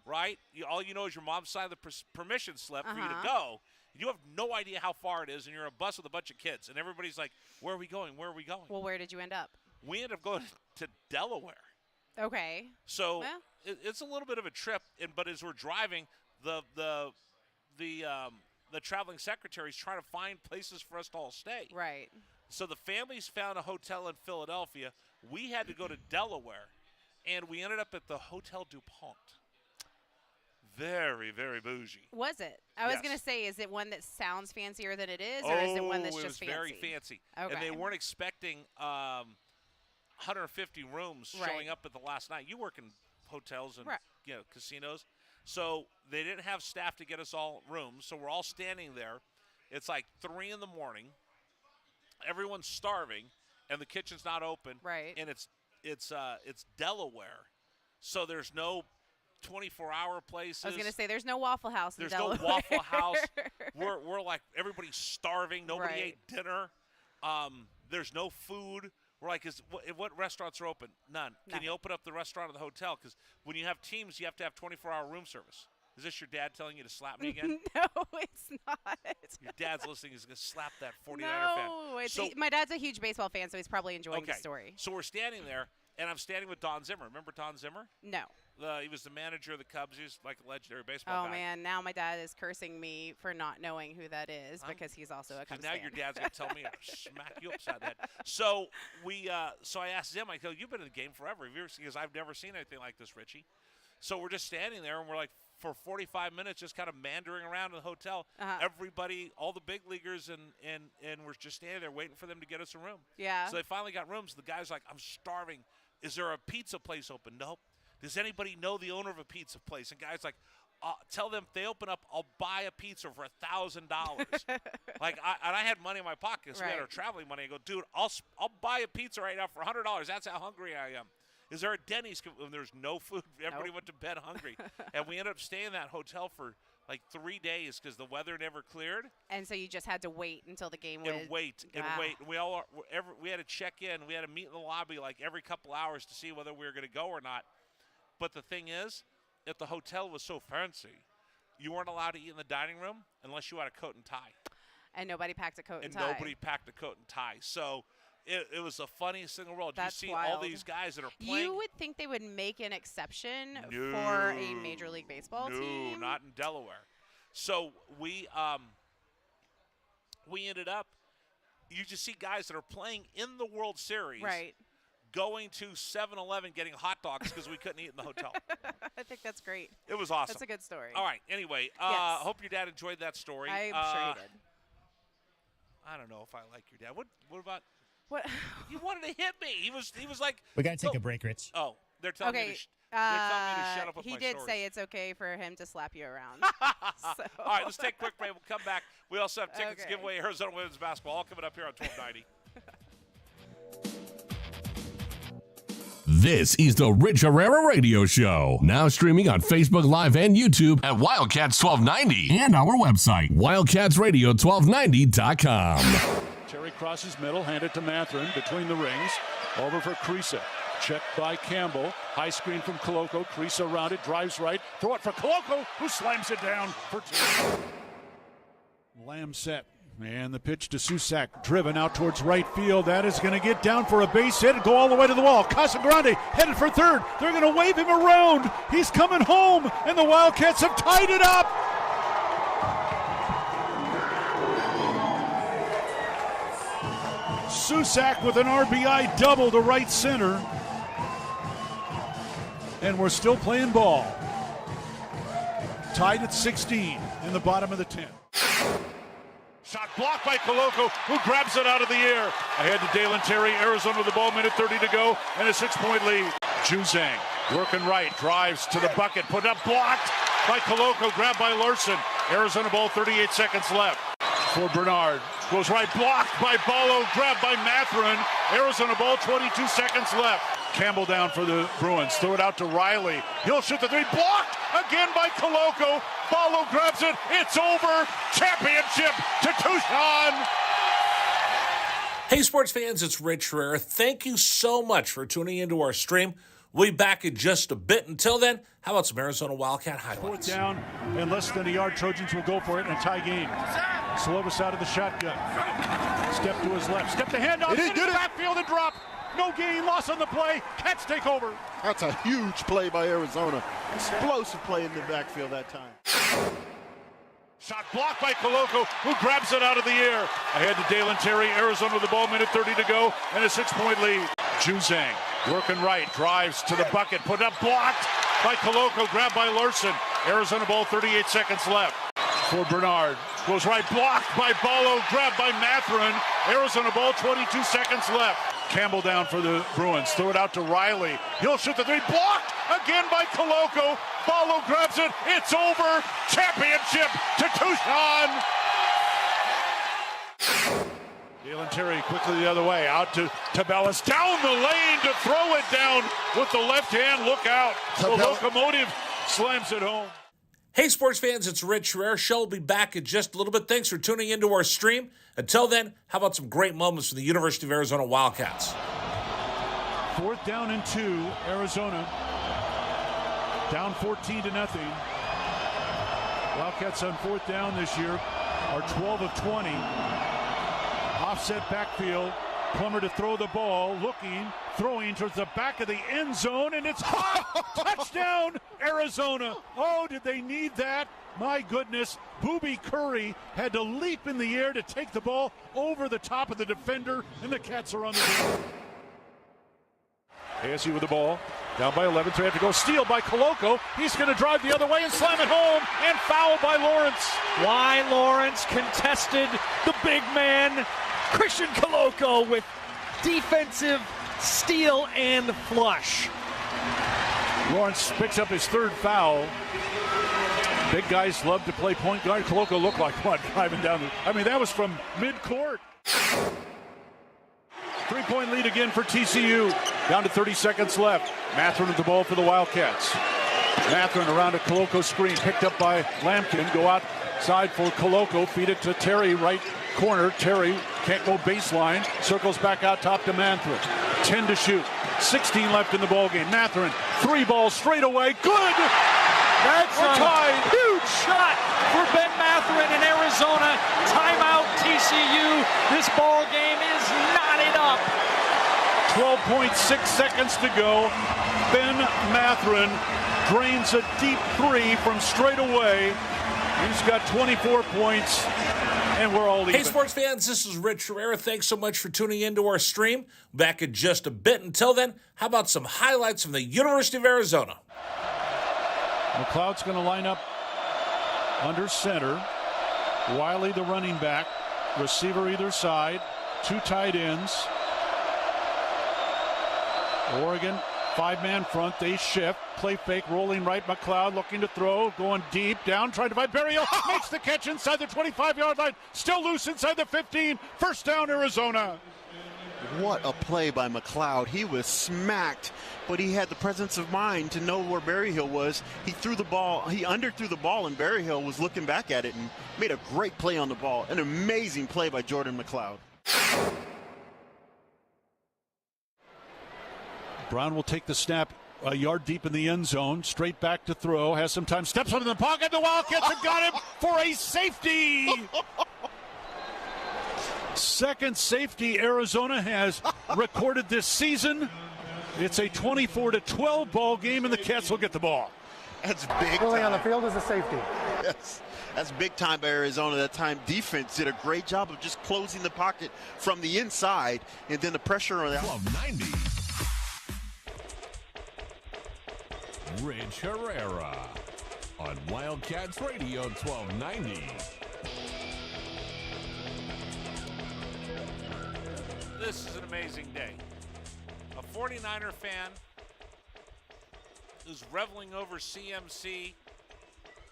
Right? All you know is your mom signed the permission slip for you to go. You have no idea how far it is, and you're in a bus with a bunch of kids. And everybody's like, where are we going? Where are we going? Well, where did you end up? We ended up going to Delaware. Okay. So it's a little bit of a trip, but as we're driving, the traveling secretary is trying to find places for us to all stay. Right. So the families found a hotel in Philadelphia. We had to go to Delaware, and we ended up at the Hotel DuPont. Very, very bougie. Was it? I was going to say, is it one that sounds fancier than it is, or is it one that's just fancy? It was very fancy. Okay. And they weren't expecting 150 rooms showing up at the last night. You work in hotels and casinos. So they didn't have staff to get us all rooms, so we're all standing there. It's like 3 in the morning. Everyone's starving, and the kitchen's not open. Right. And it's Delaware, so there's no 24-hour places. I was going to say, there's no Waffle House in Delaware. There's no Waffle House. We're like, everybody's starving. Nobody ate dinner. There's no food. We're like, what restaurants are open? None. Can you open up the restaurant or the hotel? Because when you have teams, you have to have 24-hour room service. Is this your dad telling you to slap me again? No, it's not. Your dad's listening. He's going to slap that 49er fan. My dad's a huge baseball fan, so he's probably enjoying the story. So we're standing there, and I'm standing with Don Zimmer. Remember Don Zimmer? No. He was the manager of the Cubs. He was like a legendary baseball guy. Oh, man. Now my dad is cursing me for not knowing who that is because he's also a Cubs now fan. Your dad's going to tell me to smack you upside the head. So I asked Zim, I go, you've been in the game forever. Because I've never seen anything like this, Richie. So we're just standing there, and we're like, for 45 minutes, just kind of meandering around in the hotel. Everybody, all the big leaguers, and we're just standing there waiting for them to get us a room. Yeah. So they finally got rooms. The guy's like, I'm starving. Is there a pizza place open? Nope. Does anybody know the owner of a pizza place? And guy's like, tell them if they open up, I'll buy a pizza for $1,000. Like, I had money in my pocket, so we had our traveling money. I go, dude, I'll buy a pizza right now for $100. That's how hungry I am. Is there a Denny's? There's no food. Everybody went to bed hungry. And we ended up staying in that hotel for like 3 days because the weather never cleared. And so you just had to wait until the game was. And wait. We had to check in. We had to meet in the lobby like every couple hours to see whether we were going to go or not. But the thing is, if the hotel was so fancy, you weren't allowed to eat in the dining room unless you had a coat and tie. And nobody packed a coat and tie. And nobody packed a coat and tie. So it was the funniest thing in the world. That's you see wild. all these guys that are playing. You would think they would make an exception for a Major League Baseball team. No, not in Delaware. So we ended up, you just see guys that are playing in the World Series. Right. Going to 7-Eleven getting hot dogs because we couldn't eat in the hotel. I think that's great. It was awesome. That's a good story. All right. Anyway, yes. Hope your dad enjoyed that story. I'm sure he did. I don't know if I like your dad. What about? What? You wanted to hit me. He was like. We got to take a break, Rich. Oh, they're telling me to shut up with my He did stories. say it's okay for him to slap you around. All right, let's take a quick break. We'll come back. We also have tickets to give away Arizona women's basketball. All coming up here on 1290. This is the Rich Herrera Radio Show. Now streaming on Facebook Live and YouTube at Wildcats 1290 and our website, wildcatsradio1290.com. Terry crosses middle, handed to Mathurin between the rings. Over for Creasa. Checked by Campbell. High screen from Koloko. Creasa around it, drives right. Throw it for Koloko, who slams it down for two. Lamb set. And the pitch to Susak, driven out towards right field. That is going to get down for a base hit and go all the way to the wall. Casagrande headed for third. They're going to wave him around. He's coming home, and the Wildcats have tied it up. Susak with an RBI double to right center. And we're still playing ball. Tied at 16 in the bottom of the 10th. Shot blocked by Koloko, who grabs it out of the air. Ahead to Dalen Terry, Arizona with the ball, minute 30 to go, and a 6-point lead. Juzang working right, drives to the bucket, put up, blocked by Koloko, grabbed by Larson. Arizona ball, 38 seconds left. For Bernard, goes right, blocked by Ballo, grabbed by Mathurin. Arizona ball, 22 seconds left. Campbell down for the Bruins, throw it out to Riley. He'll shoot the three, blocked again by Koloko. Ballo grabs it, it's over. Championship to Tucson. Hey, sports fans, it's Rich Herrera. Thank you so much for tuning into our stream. We'll be back in just a bit. Until then, how about some Arizona Wildcat highlights? Fourth down and less than a yard. Trojans will go for it in a tie game. Slovis out of the shotgun. Step to his left. Step to hand off. Into the backfield and drop. No gain, loss on the play. Cats take over. That's a huge play by Arizona. Explosive play in the backfield that time. Shot blocked by Koloko, who grabs it out of the air. Ahead to Dalen Terry, Arizona with the ball, minute 30 to go, and a 6-point lead. Juzang working right, drives to the bucket, put up, blocked by Koloko, grabbed by Larson. Arizona ball, 38 seconds left. For Bernard, goes right, blocked by Ballo, grabbed by Matherin. Arizona ball, 22 seconds left. Campbell down for the Bruins, throw it out to Riley. He'll shoot the three, blocked again by Koloko. Ballo grabs it, it's over. Championship to Tucson. Dalen Terry quickly the other way, out to Tabellas, down the lane to throw it down with the left hand. Look out, the locomotive slams it home. Hey, sports fans, it's Rich Herrera. Show will be back in just a little bit. Thanks for tuning into our stream. Until then, how about some great moments from the University of Arizona Wildcats? 4th down and 2, Arizona. Down 14-0. Wildcats on 4th down this year are 12 of 20. Offset backfield. Plummer to throw the ball, looking, throwing towards the back of the end zone, and it's hot! Touchdown, Arizona! Oh, did they need that? My goodness, Booby Curry had to leap in the air to take the ball over the top of the defender, and the Cats are on the board. ASU with the ball, down by 11, 3 have to go. Steal by Koloko. He's going to drive the other way and slam it home, and foul by Lawrence. Why Lawrence contested the big man, Christian Koloko, with defensive steal and flush. Lawrence picks up his 3rd foul. Big guys love to play point guard. Koloko looked like one driving down that was from mid-court. 3-point lead again for TCU. Down to 30 seconds left. Matherin with the ball for the Wildcats. Matherin around a Koloko screen, picked up by Lampkin. Go outside for Koloko. Feed it to Terry, right corner. Terry can't go baseline. Circles back out top to Matherin. 10 to shoot. 16 left in the ballgame. Matherin, 3 balls straight away. Good! That's We're a tied. huge shot for Ben Matherin in Arizona. Timeout TCU. This ball game is knotted up. 12.6 seconds to go. Ben Matherin drains a deep 3 from straight away. He's got 24 points, and we're all even. Hey, sports fans, this is Rich Herrera. Thanks so much for tuning into our stream. Back in just a bit. Until then, how about some highlights from the University of Arizona? McLeod's going to line up under center. Wiley, the running back. Receiver either side. 2 tight ends. Oregon, 5-man front. They shift. Play fake, rolling right. McLeod looking to throw. Going deep. Down, trying to find Berrios. Makes the catch inside the 25-yard line. Still loose inside the 15. First down, Arizona. What a play by McLeod. He was smacked, but he had the presence of mind to know where Berryhill was. He threw the ball, he underthrew the ball, and Berryhill was looking back at it and made a great play on the ball. An amazing play by Jordan McLeod. Brown will take the snap a yard deep in the end zone. Straight back to throw. Has some time. Steps up in the pocket. The Wildcats have got him for a safety. Second safety Arizona has recorded this season. It's a 24-12 ball game, and the Cats will get the ball. That's big Pulling time. on the field is a safety. Yes. That's big time by Arizona. That time defense did a great job of just closing the pocket from the inside, and then the pressure on the 1290. Rich Herrera on Wildcats Radio 1290. This is an amazing day. A 49er fan who's reveling over CMC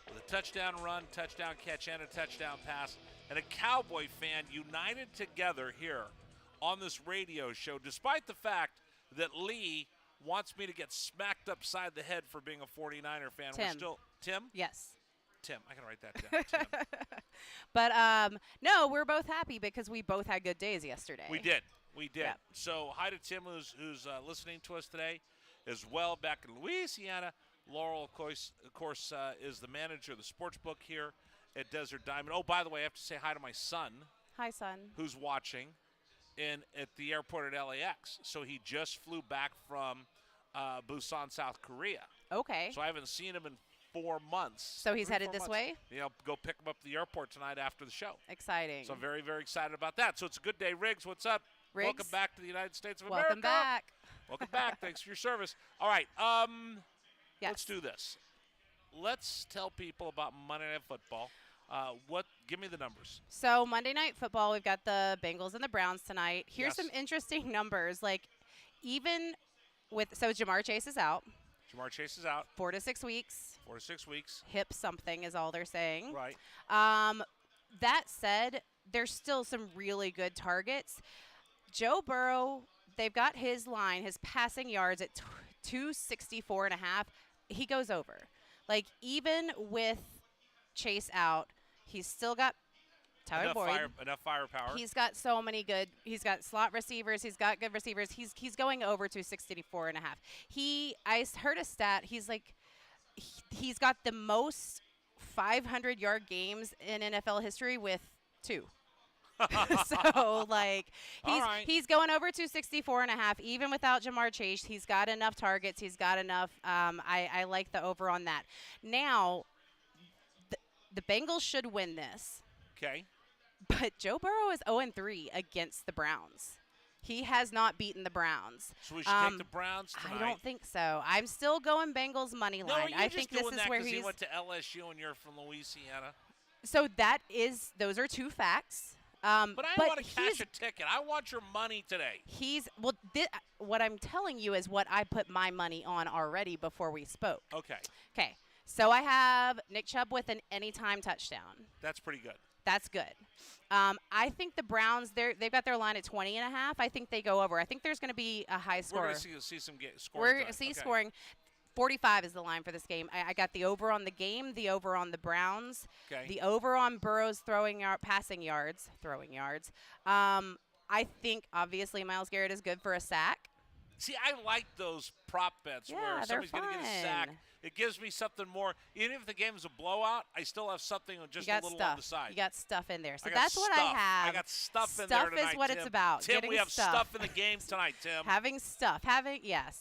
with a touchdown run, touchdown catch, and a touchdown pass, and a Cowboy fan united together here on this radio show, despite the fact that Lee wants me to get smacked upside the head for being a 49er fan. Tim. We're still Tim? Yes. Tim. I can write that down. Tim. But no, we're both happy because we both had good days yesterday. We did. We did. Yep. So hi to Tim, who's listening to us today as well back in Louisiana. Laurel, of course is the manager of the sports book here at Desert Diamond. Oh, by the way, I have to say hi to my son. Hi, son. Who's watching at the airport at LAX. So he just flew back from Busan, South Korea. Okay. So I haven't seen him in 4 months. So he's 3 or headed 4 this months. way? You know, go pick him up at the airport tonight after the show. Exciting. So I'm very, very excited about that. So it's a good day. Riggs, what's up? Riggs? Welcome back to the United States of America. Welcome back. Welcome back. Thanks for your service. All right. Yes. Let's do this. Let's tell people about Monday Night Football. Give me the numbers. So Monday Night Football, we've got the Bengals and the Browns tonight. Here's Yes. some interesting numbers. Like, even with – so Jamar Chase is out. Jamar Chase is out. 4 to 6 weeks. 4 to 6 weeks. Hip something is all they're saying. Right. That said, there's still some really good targets. Joe Burrow, they've got his line, his passing yards at 264.5. He goes over. Like, even with Chase out, he's still got Tyler Boyd. Enough firepower. He's got so many good. He's got slot receivers. He's got good receivers. He's going over to 64.5. I heard a stat. He's like, he's got the most 500-yard games in NFL history with 2. So, like, he's going over to 64.5. Even without Jamar Chase, he's got enough targets. He's got enough. I like the over on that. Now, the Bengals should win this. Okay. But Joe Burrow is 0-3 against the Browns. He has not beaten the Browns. So we should take the Browns tonight. I don't think so. I'm still going Bengals money line. No, I think this is where he went to LSU and you're from Louisiana. So those are 2 facts. But I don't want to cash a ticket. I want your money today. What I'm telling you is what I put my money on already before we spoke. Okay. Okay. So I have Nick Chubb with an anytime touchdown. That's pretty good. That's good. I think the Browns, they've got their line at 20.5. I think they go over. I think there's going to be a high score. We're going to see some scoring. We're going to see scoring. 45 is the line for this game. I got the over on the game, the over on the Browns, the over on Burrow's passing yards. I think, obviously, Myles Garrett is good for a sack. See, I like those prop bets where somebody's going to get a sack. It gives me something more. Even if the game is a blowout, I still have something just a little on the side. You got stuff in there. So that's what I have. I got stuff in there tonight, Stuff is what Tim. it's about. Tim, we have stuff in the game tonight, Tim. Having stuff.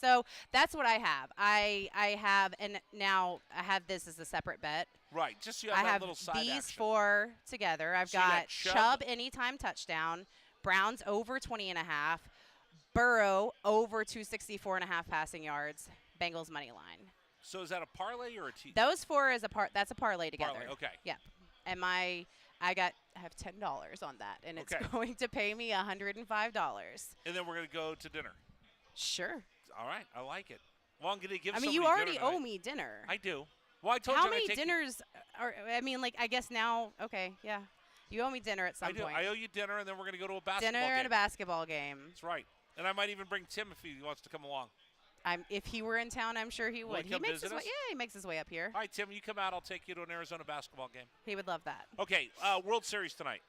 So that's what I have. I have, and now I have this as a separate bet. Right, just so you have that little side action. I have these 4 together. I've got Chubb anytime touchdown, Browns over 20.5, Burrow over 264.5 passing yards, Bengals money line. So is that a parlay or a team? Those 4 is that's a parlay together. Parlay, okay. Yep. And I have $10 on that, and it's going to pay me $105. And then we're going to go to dinner. Sure. All right, I like it. Well, I'm going to give. You already owe me dinner. I do. Well, I told How you. How many dinners are? I mean, like, I guess now. Okay, yeah. You owe me dinner at some point. I owe you dinner, and then we're going to go to a basketball game. Dinner and a basketball game. That's right. And I might even bring Tim if he wants to come along. If he were in town, I'm sure he would. He makes his way. Yeah, he makes his way up here. All right, Tim, you come out. I'll take you to an Arizona basketball game. He would love that. Okay, World Series tonight.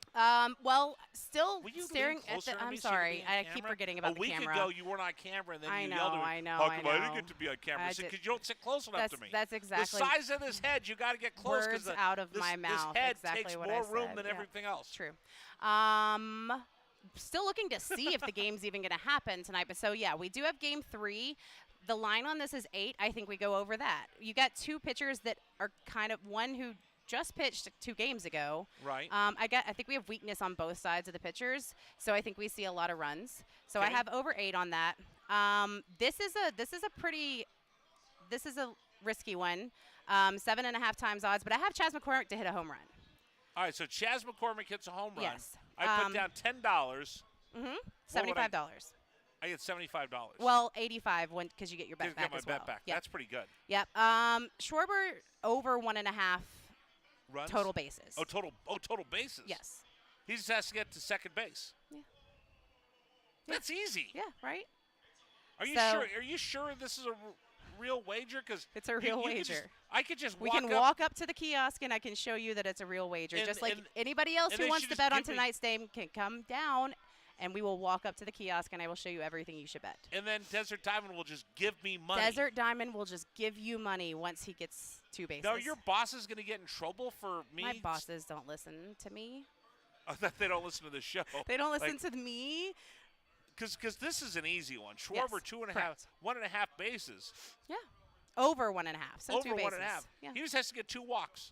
Well, still staring at the. I'm so sorry, I keep forgetting about the camera. A week ago, you weren't on camera, and then you yelled at me. I know. How come I didn't get to be on camera? Because you don't sit close enough to me. That's exactly. The size of this head, you got to get close. Words out of my mouth. This head exactly takes what more I said. room than everything else. True. Still looking to see if the game's even going to happen tonight. But we do have Game 3. The line on this is 8. I think we go over that. You got 2 pitchers that are kind of one who just pitched 2 games ago. Right. I think we have weakness on both sides of the pitchers, so I think we see a lot of runs. So I have over 8 on that. This is a risky one. 7.5 times odds, but I have Chas McCormick to hit a home run. All right, so Chas McCormick hits a home run. Yes. I put down $10. $75. I get $75. Well, 85 because you get your bet back as well. Bet back. Yep. That's pretty good. Yep. Schwarber over 1.5 runs. Total bases. Total bases. Yes. He just has to get to second base. Yeah. That's easy. Yeah. Right. Are you sure? Are you sure this is a real wager? Because it's a real wager. I could just. We can walk up to the kiosk and I can show you that it's a real wager. Just like anybody else who wants to bet on tonight's game can come down. And we will walk up to the kiosk, and I will show you everything you should bet. And then Desert Diamond will just give me money. Desert Diamond will just give you money once he gets 2 bases. No, your boss is going to get in trouble for me. My bosses don't listen to me. I thought they don't listen to the show. They don't listen to me. Because this is an easy one. Schwarber, 1.5 bases. Yeah. Over 1.5. So Over 2 bases. 1.5. Yeah. He just has to get 2 walks.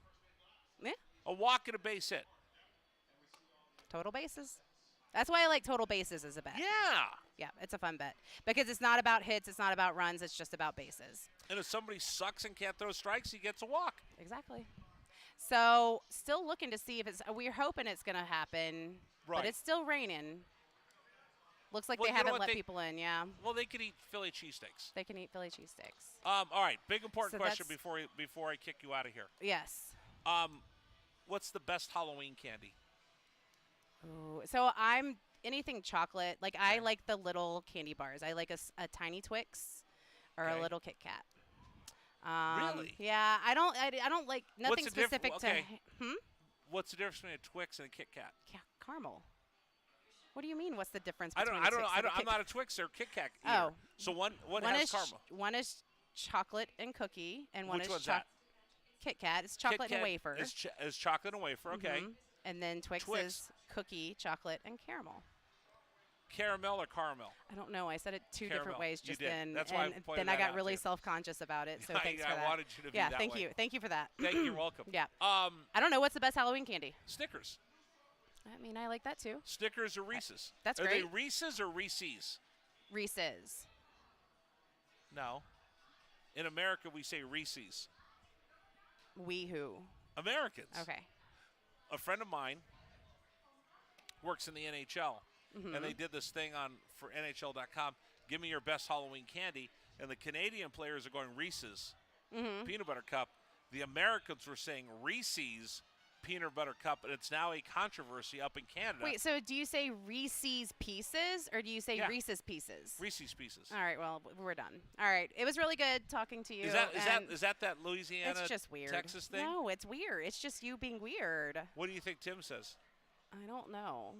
Yeah. A walk and a base hit. Total bases. That's why I like total bases as a bet. Yeah. Yeah, it's a fun bet because it's not about hits, it's not about runs, it's just about bases. And if somebody sucks and can't throw strikes, he gets a walk. Exactly. So still looking to see if it's. We're hoping it's going to happen, Right. but it's still raining. Looks like Well, they you know haven't what, let they- people in. Yeah, Well, they could eat Philly cheesesteaks. they can eat Philly cheesesteaks. All right, big important So question that's- before I kick you out of here. Yes. What's the best Halloween candy? Ooh. So I'm anything chocolate. Like I like the little candy bars. I like a tiny Twix or Okay. a little Kit Kat. Really? Yeah, I don't like nothing What's the diff- specific okay. to. What's the difference between a Twix and a Kit Kat? Yeah, caramel. What do you mean? What's the difference I between don't a Twix and a I'm Kit not a Twix or Kit Kat Oh. eater. So one One has is caramel. one is chocolate and cookie, and one Which is one's that? Kit Kat. It's Kit chocolate Kat and wafer. is chocolate and wafer. Okay. Mhm. And then Twix is cookie, chocolate, and caramel. Caramel or caramel? I don't know. I said it two Caramel. different ways You just did. then, That's why I and pointed then I that got out really to you. self-conscious about it. So I- thanks for I that. wanted you to be yeah, that thank way. you. Thank you for that. You're welcome. Yeah. I don't know what's the best Halloween candy. Snickers. I mean, I like that too. Snickers or Reese's? That's Are great. they Reese's or Reese's? Reese's. No. In America, we say Reese's. We who? Americans. Okay. A friend of mine works in the NHL, Mhm. and they did this thing for NHL.com. Give me your best Halloween candy, and the Canadian players are going Reese's peanut butter cup. The Americans were saying Reese's peanut butter cup, and it's now a controversy up in Canada. Wait, so do you say Reese's Pieces or do you say Yeah. Reese's Pieces? Reese's Pieces. All right, well, we're done. All right, it was really good talking to you. Is and that Louisiana, it's just weird. Texas thing? No, it's weird. It's just you being weird. What do you think Tim says? I don't know.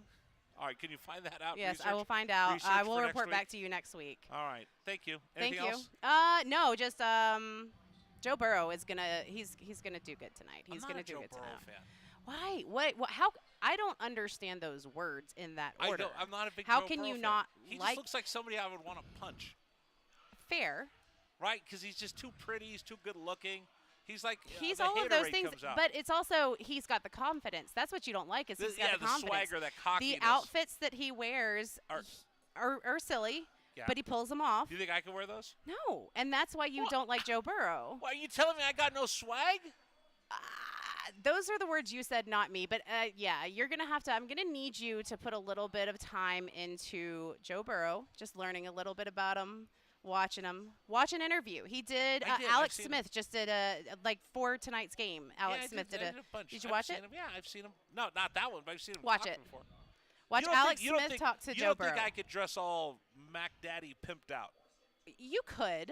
All right, can you find that out? Yes, I Research- will find out. research I will for next report week? back to you next week. All right, thank you. Thank Anything you. else? No, just Joe Burrow is gonna he's gonna do good tonight. He's I'm gonna not a do Joe good Burrow tonight. fan. Why? What? How? I don't understand those words in that order. I'm not a big How Joe can Burrow you fan. not He like? just looks like somebody I would want to punch. Fair. Right? Because he's just too pretty. He's too good looking. He's like He's the all of hater those rate things, comes out. but it's also he's got the confidence. That's what you don't like is he's got yeah, the confidence. swagger, that cockiness. The outfits that he wears Are- are silly, Yeah. but he pulls them off. Do you think I can wear those? No, and that's why you don't like Joe Burrow. Why are you telling me I got no swag? Those are the words you said, not me. But yeah, you're gonna have to. I'm gonna need you to put a little bit of time into Joe Burrow, just learning a little bit about him, watching him, watch an interview. He did. I did. Alex I've seen Smith just did for tonight's game. Alex Smith I did a bunch. Did you I've watch seen it? him. Yeah, I've seen him. No, not that one, but I've seen him Watch talk it. before. Watch You don't Alex think- you don't Smith think- talk to you Joe don't Burrow. think I could dress all Mac Daddy pimped out? You could.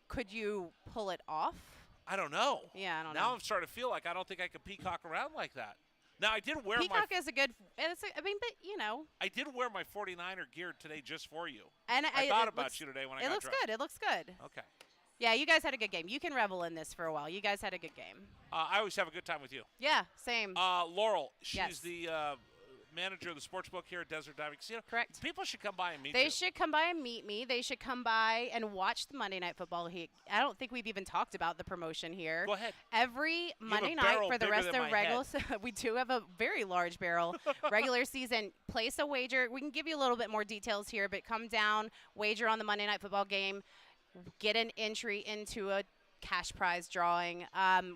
Could you pull it off? I don't know. Yeah, I don't now know. I'm starting to feel like I don't think I could peacock around like that. Now I did wear Peacock is a good. I mean, but you know. I did wear my 49er gear today just for you. And I thought it about looks- you today when I It got looks dressed. good. It looks good. Okay. Yeah, you guys had a good game. You can revel in this for a while. You guys had a good game. I always have a good time with you. Yeah, same. Laurel, she's Yes. the manager of the sportsbook here at Desert Diving Casino. Correct. People should come by and meet They you. should come by and meet me. They should come by and watch the Monday Night Football. I don't think we've even talked about the promotion here. Go ahead. Every have a Monday night barrel for the bigger rest than of my regular we do have a very large barrel. Regular season, place a wager. We can give you a little bit more details here, but come down, wager on the Monday Night Football game, get an entry into a cash prize drawing.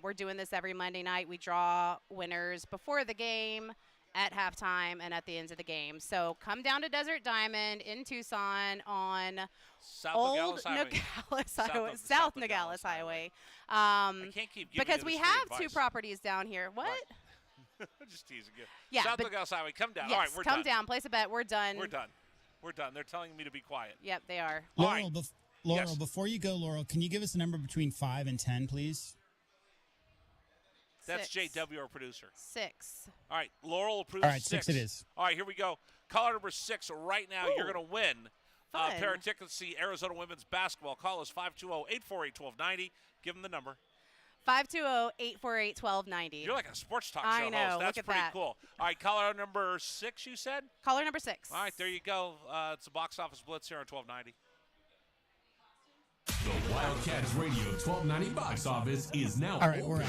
We're doing this every Monday night. We draw winners before the game, at halftime, and at the end of the game. So come down to Desert Diamond in Tucson on South Old Nogales Highway. Nogales South Highway. of- South Nogales Highway. I can't keep giving because you we this free have two advice. properties down here. What? I'm just teasing you. Yeah, South but- Nogales Highway, come down. Yes, All right, we're come done. down. Place a bet. We're done. We're done. We're done. They're telling me to be quiet. Yep, they are. Laurel, Laurel, Yes. before you go, Laurel, can you give us a number between 5 and 10, please? That's 6. JW, our producer. 6. All right, Laurel approves All right, 6 it is. All right, here we go. Caller number 6 right now. You're going to win a Fun. pair of tickets to see Arizona women's basketball. Call us 520-848-1290. Give them the number. 520-848-1290. You're like a sports talk I show know, host. look That's at pretty that. cool. All right, caller number 6, you said? Caller number 6. All right, there you go. It's a box office blitz here on 1290. The Wildcats Radio 1290 box office is now All right, open. we're